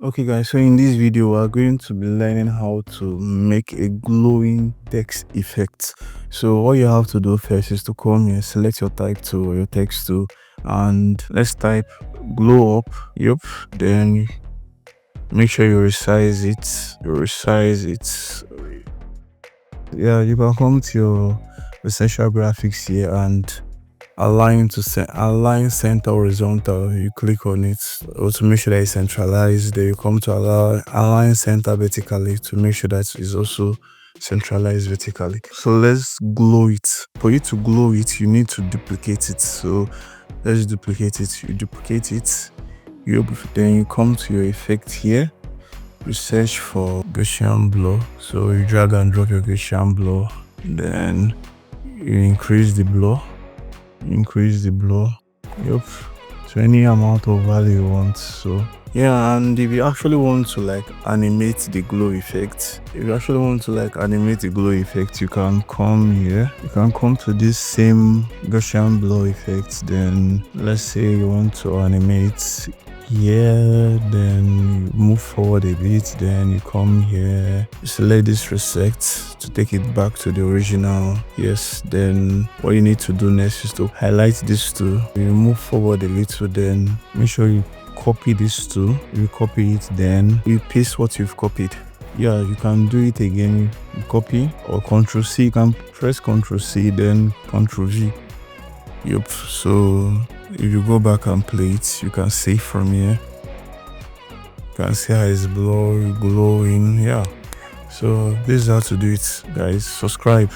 Okay guys, so in this video we're going to be learning how to make a glowing text effect. So all you have to do first is to come here, select your type tool or your text tool, and let's type glow up. Yep. Then make sure you resize it. Yeah, you can come to your essential graphics here and align center horizontal. You click on it to make sure that it's centralized. Then you come to align center vertically to make sure that it's also centralized vertically. So let's glow it. For you to glow it, you need to duplicate it. So let's duplicate it. You duplicate it. Then you come to your effect here. You search for Gaussian Blur. So you drag and drop your Gaussian Blur. Then you increase the blur. Yep, to any amount of value you want. So yeah, and if you actually want to animate the glow effect, you can come here. You can come to this same Gaussian Blur effect. Then let's say you want to animate here, then you move forward a bit, then you come here, you select this reset to take it back to the original. Yes, then what you need to do next is to highlight this two. You move forward a little, then make sure you copy this two. You copy it, then you paste what you've copied. Yeah, you can do it again. You copy or Ctrl C. You can press Ctrl C, then Ctrl V. Yep. So if you go back and play it, you can save from here. You can see how it's glowing. Yeah. So this is how to do it, guys. Subscribe.